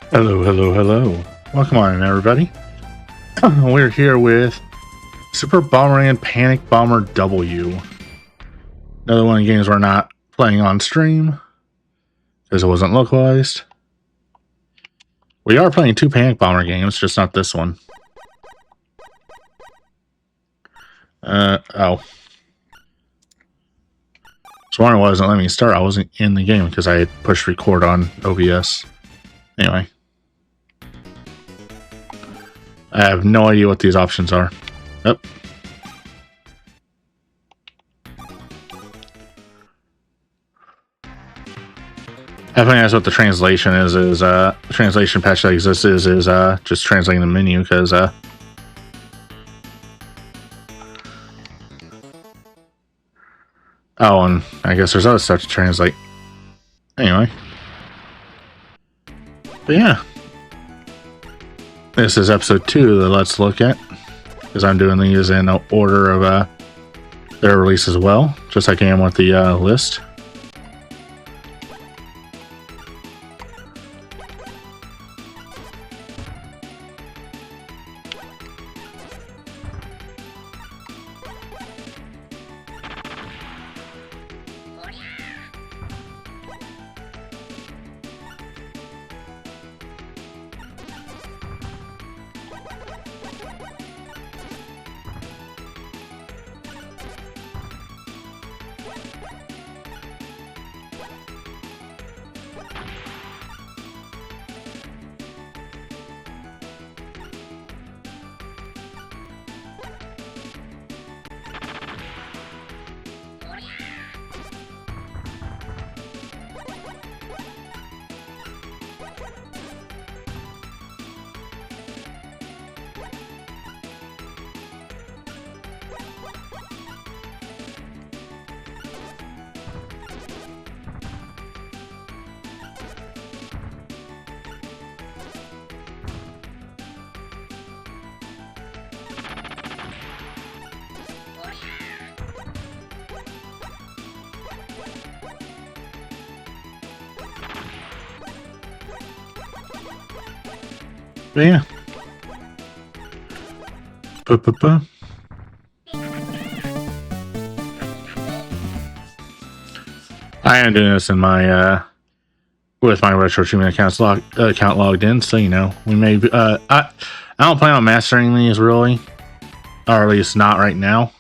Hello, hello, hello. Welcome on, everybody. We're here with Super Bomberman Panic Bomber W. Another one of the games we're not playing on stream because it wasn't localized. We are playing two Panic Bomber games, just not this one. Oh. So one wasn't letting me start. I wasn't in the game because I had pushed record on OBS. Anyway. I have no idea what these options are. Yep. I think that's what the translation is the translation patch that exists is just translating the menu because oh, and I guess there's other stuff to translate. Anyway. But yeah. This is episode 2 that let's look at. Because I'm doing these in order of their release as well. Just like I am with the list. But yeah. I am doing this in my with my retro treatment account logged in, so you know we may. I don't plan on mastering these really, or at least not right now.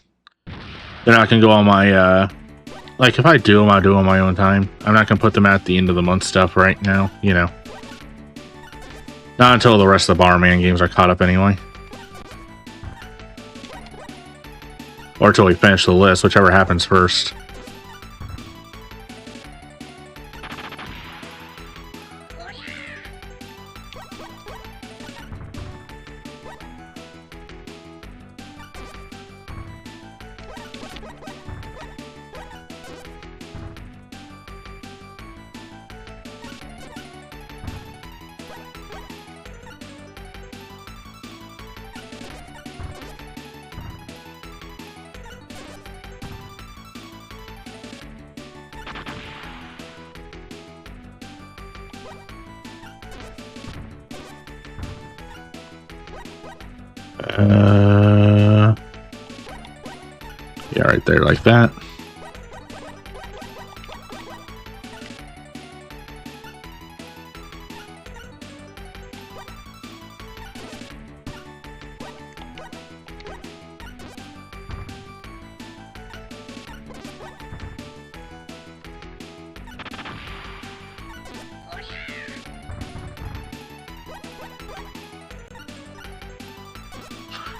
They're not gonna go on my like if I do them, I'll do them on my own time. I'm not gonna put them at the end of the month stuff right now. You know, not until the rest of the Bomberman games are caught up anyway, or until we finish the list, whichever happens first. Yeah, right there, like that.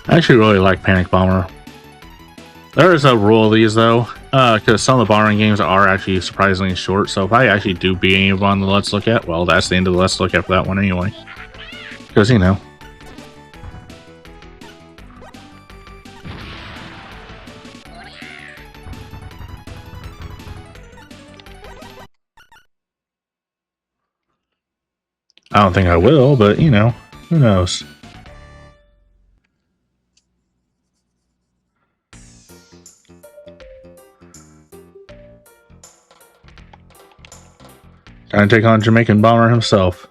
I actually really like Panic Bomber. There is a rule of these though, because some of the Bomberman games are actually surprisingly short. So if I actually do beat any of them on the Let's Look At, well, that's the end of the Let's Look At for that one anyway. Because you know. I don't think I will, but you know, who knows? Trying to take on Jamaican Bomber himself.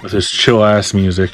with his chill ass music.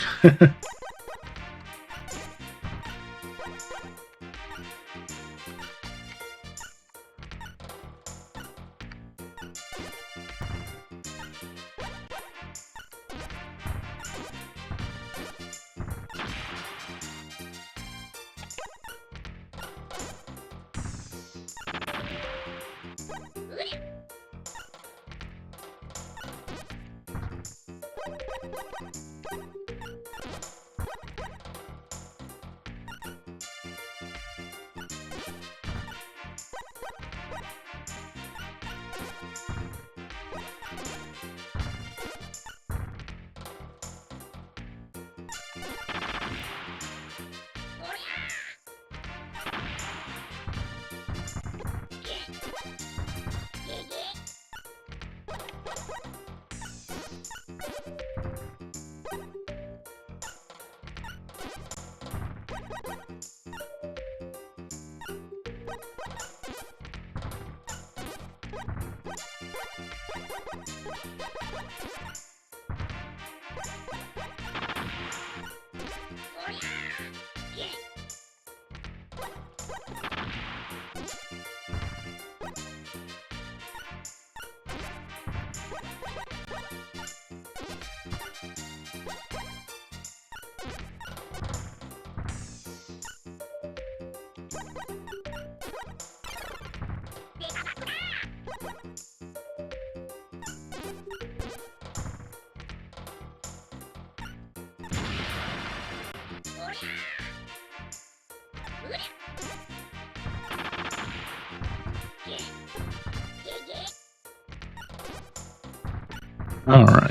All right.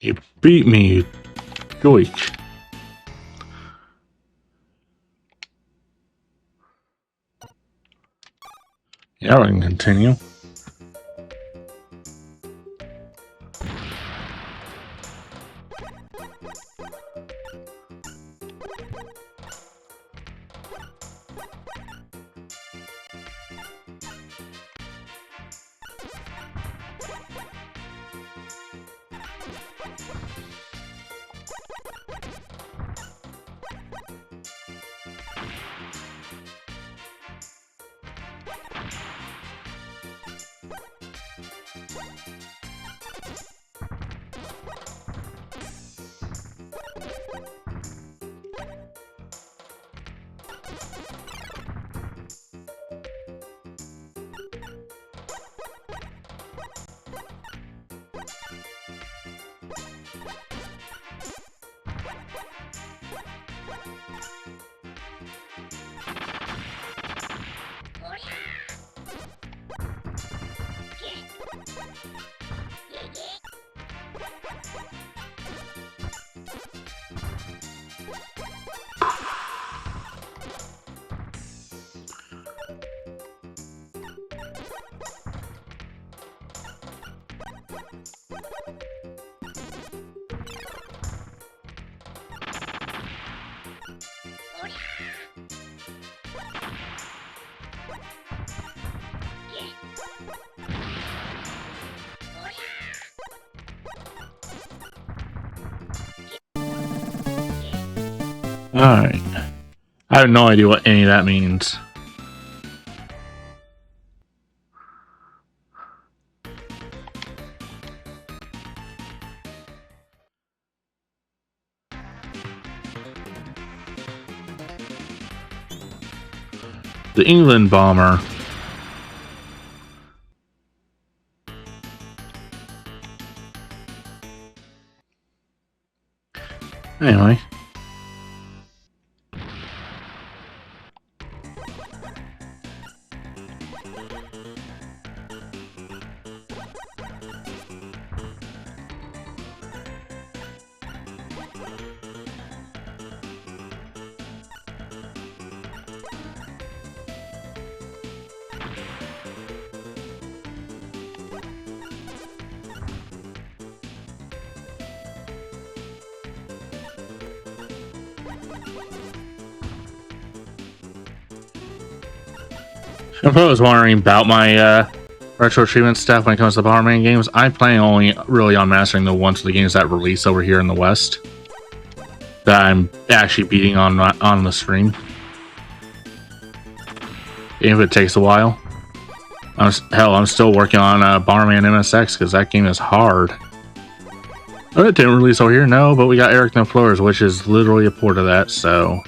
You beat me, you doich. Yeah, we can continue. Alright. I have no idea what any of that means. The England bomber. Anyway. If I was wondering about my retro treatment stuff when it comes to Bomberman games, I plan only really on mastering the ones of the games that release over here in the West that I'm actually beating on the stream. Even if it takes a while. I'm still working on Bomberman MSX because that game is hard. Oh, it didn't release over here, no, but we got Eric No Floors, which is literally a port of that, so.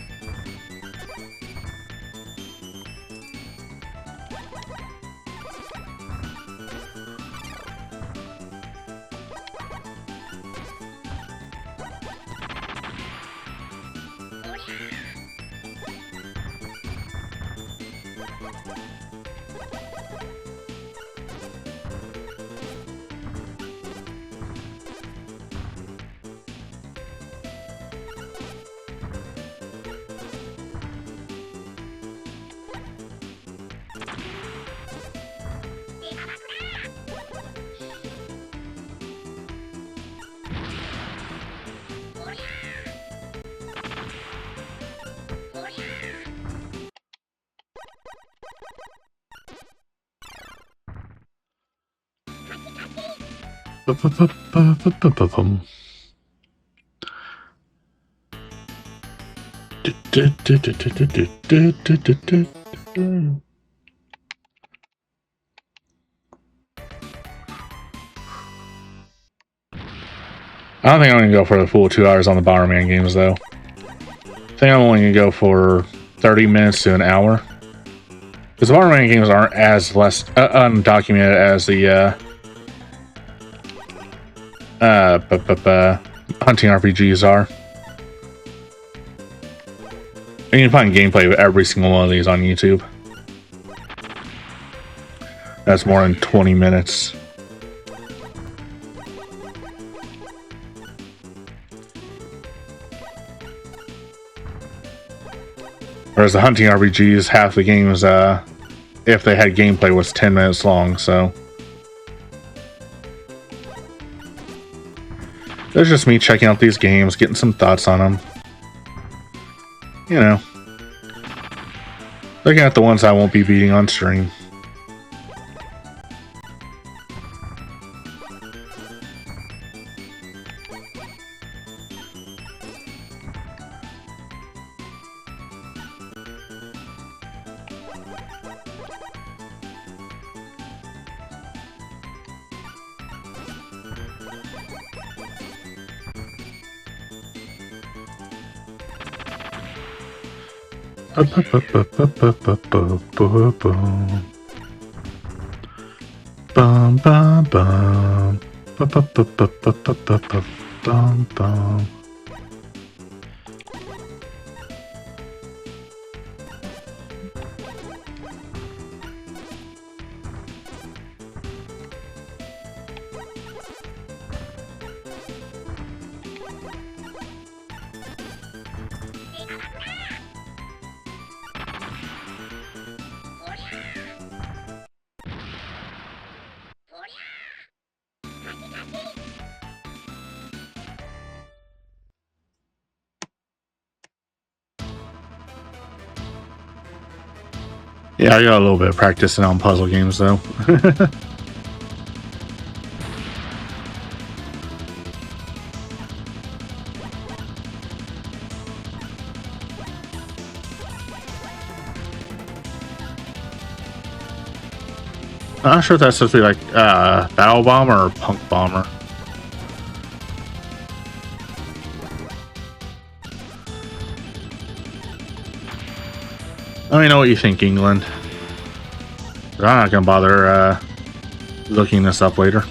I don't think I'm going to go for the full 2 hours on the Bomberman games, though. I think I'm only going to go for 30 minutes to an hour. Because the Bomberman games aren't as less undocumented as the hunting RPGs are. And you can find gameplay of every single one of these on YouTube. That's more than 20 minutes. Whereas the hunting RPGs, half the games, if they had gameplay, was 10 minutes long, so. There's just me checking out these games, getting some thoughts on them. You know. Looking at the ones I won't be beating on stream. Bum bum bum. Bum bum. Yeah, I got a little bit of practicing on puzzle games, though. I'm not sure if that's supposed to be like Battle Bomber or Punk Bomber. Let me know what you think, England. I'm not gonna bother looking this up later.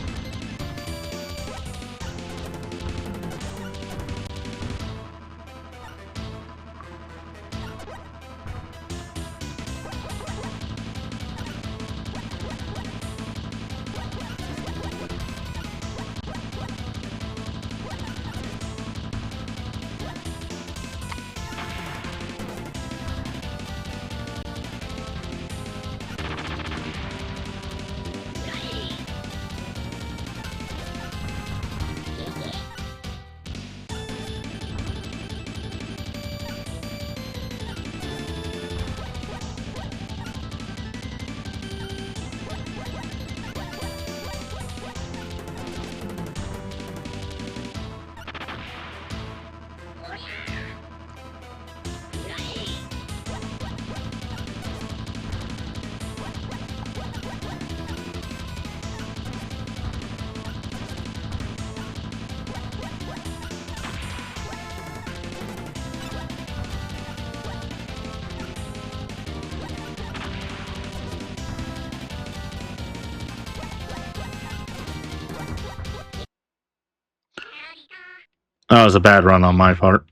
That was a bad run on my part.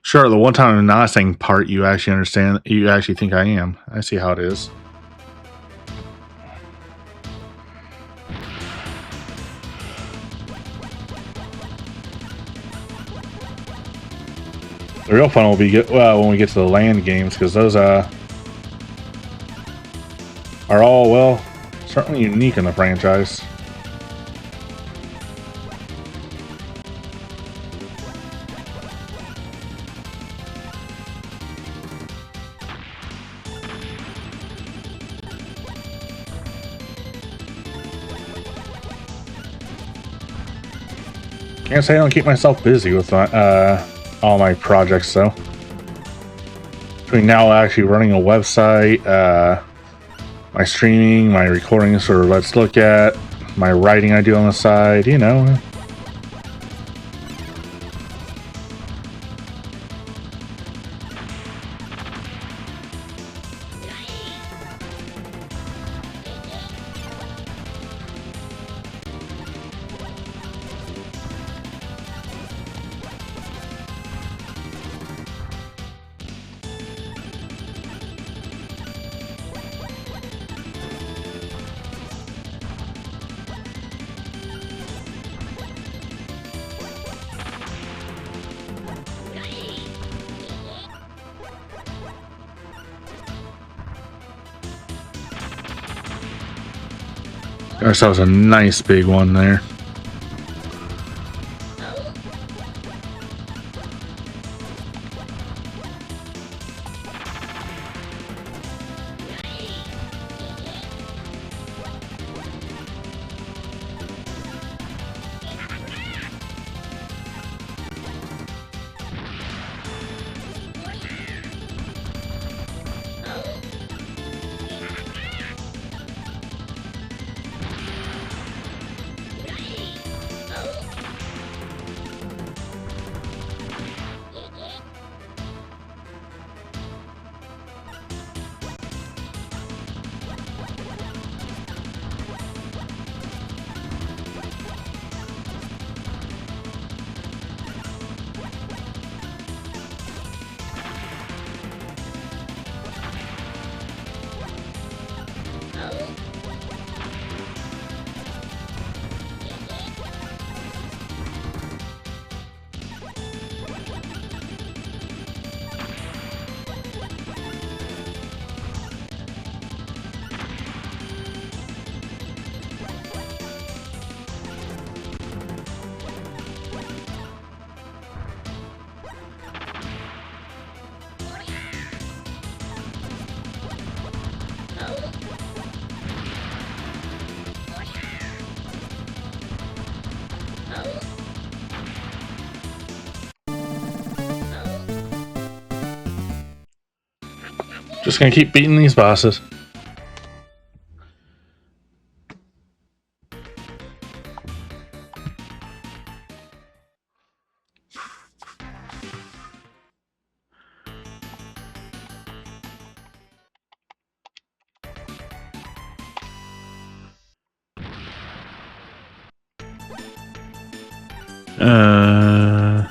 Sure, the one time I'm not saying part, you actually understand. You actually think I am. I see how it is. The real fun will be when we get to the land games, because those are all, well, certainly unique in the franchise. Can't say I don't keep myself busy with my, all my projects, though. Between now actually running a website, my streaming, my recordings for Let's Look At, my writing I do on the side, you know. Ourselves a nice big one there. Just gonna keep beating these bosses. Uh...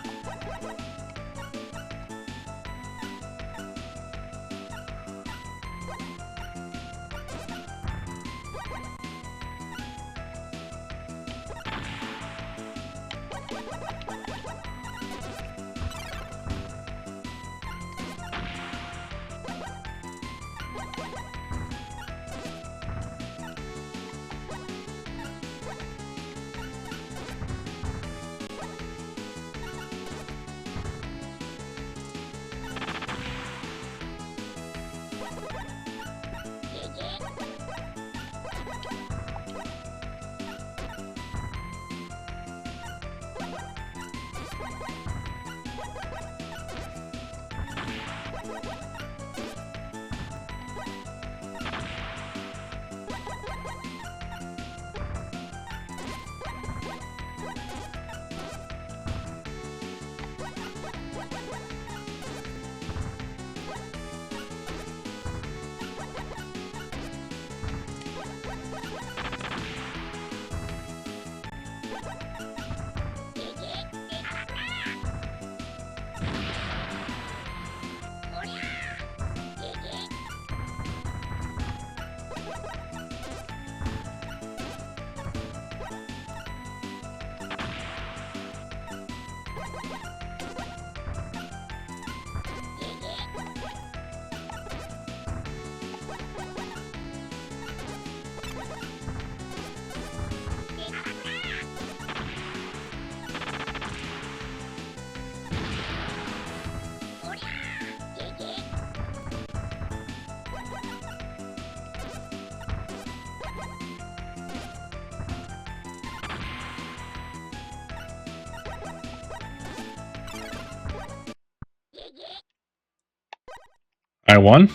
I won?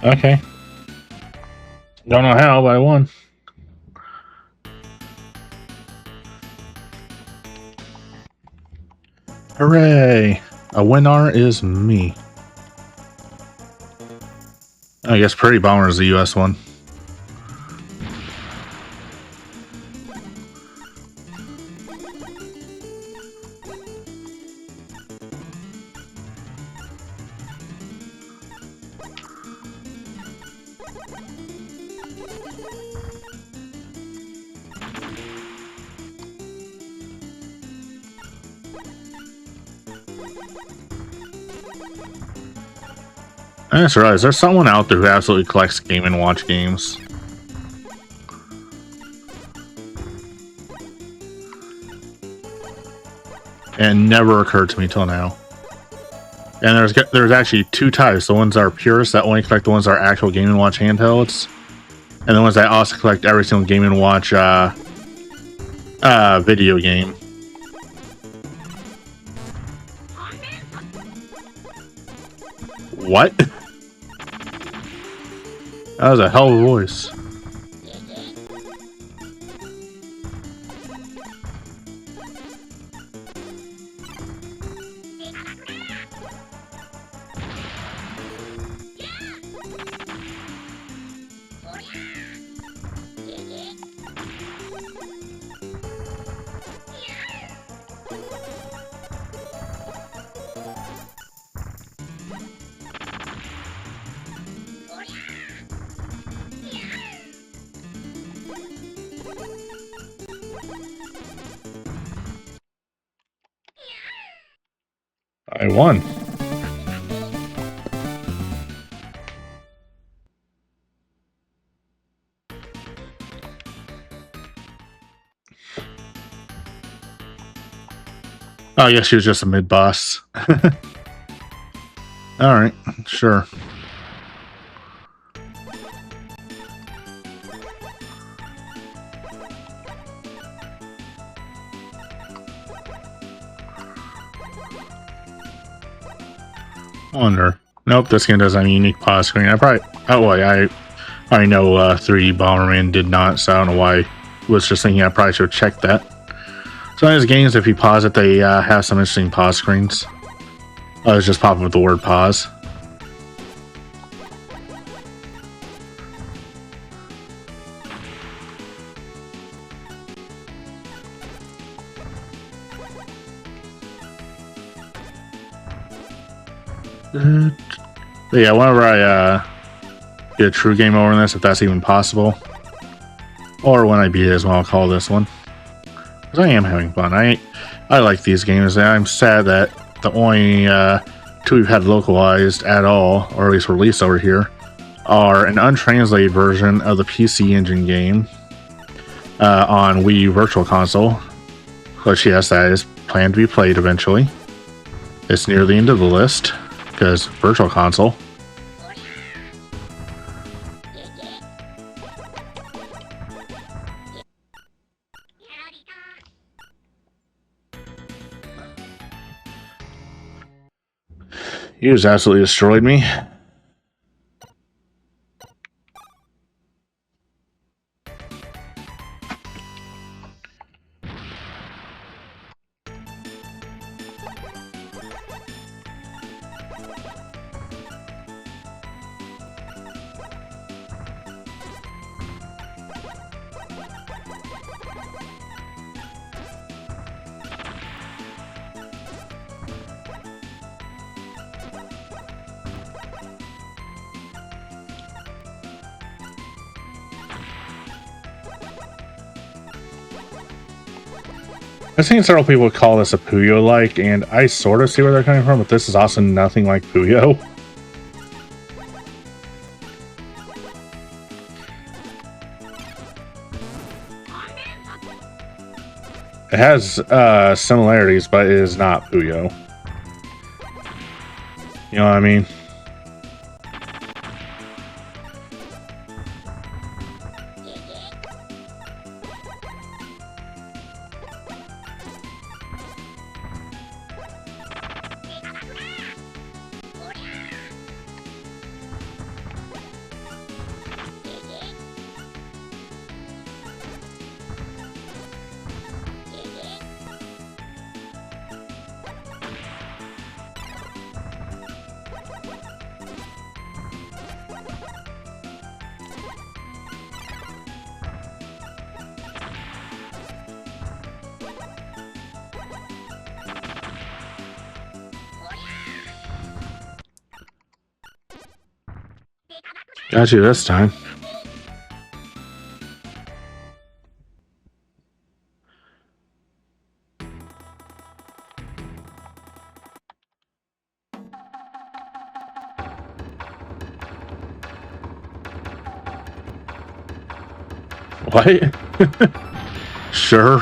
Okay. Don't know how, but I won. Hooray! A winner is me. I guess Pretty Bomber is the US one. I just realized there's someone out there who absolutely collects Game & Watch games. And never occurred to me till now. And there's actually two types. The ones that are purists that only collect the ones that are actual Game & Watch handhelds. And the ones that also collect every single Game & Watch video game. What? That was a hell of a voice. I won. Oh, yes, she was just a mid-boss. Alright, sure. Wonder. Nope, this game doesn't have a unique pause screen. I already know 3D Bomberman did not, so I don't know why I was just thinking I probably should check that. So in these games, if you pause it, they have some interesting pause screens. I was just popping with the word pause. But yeah, whenever I get a true game over in this, if that's even possible, or when I beat it as well, I'll call this one. Because I am having fun. I like these games, and I'm sad that the only two we've had localized at all, or at least released over here, are an untranslated version of the PC Engine game on Wii U Virtual Console. Which, yes, that is planned to be played eventually. It's near the end of the list, because Virtual Console. You just absolutely destroyed me. I've seen several people call this a Puyo-like, and I sort of see where they're coming from, but this is also nothing like Puyo. It has similarities, but it is not Puyo. You know what I mean? Got you this time. What? Sure.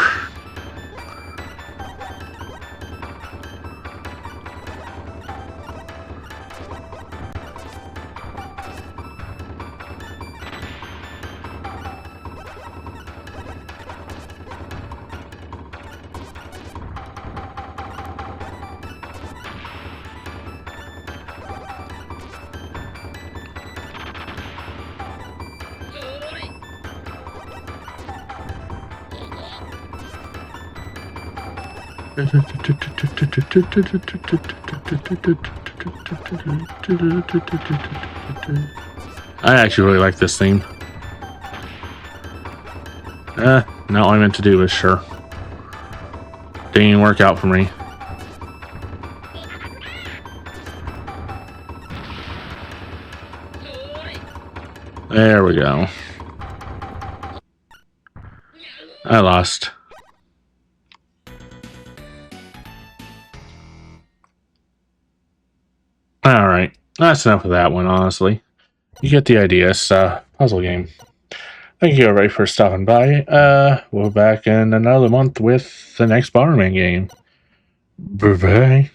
I actually really like this theme. Not what I meant to do, but sure. Didn't even work out for me. There we go. I lost. Alright, that's enough of that one, honestly. You get the idea. It's a puzzle game. Thank you, everybody, for stopping by. We'll be back in another month with the next Bomberman game. Bye-bye.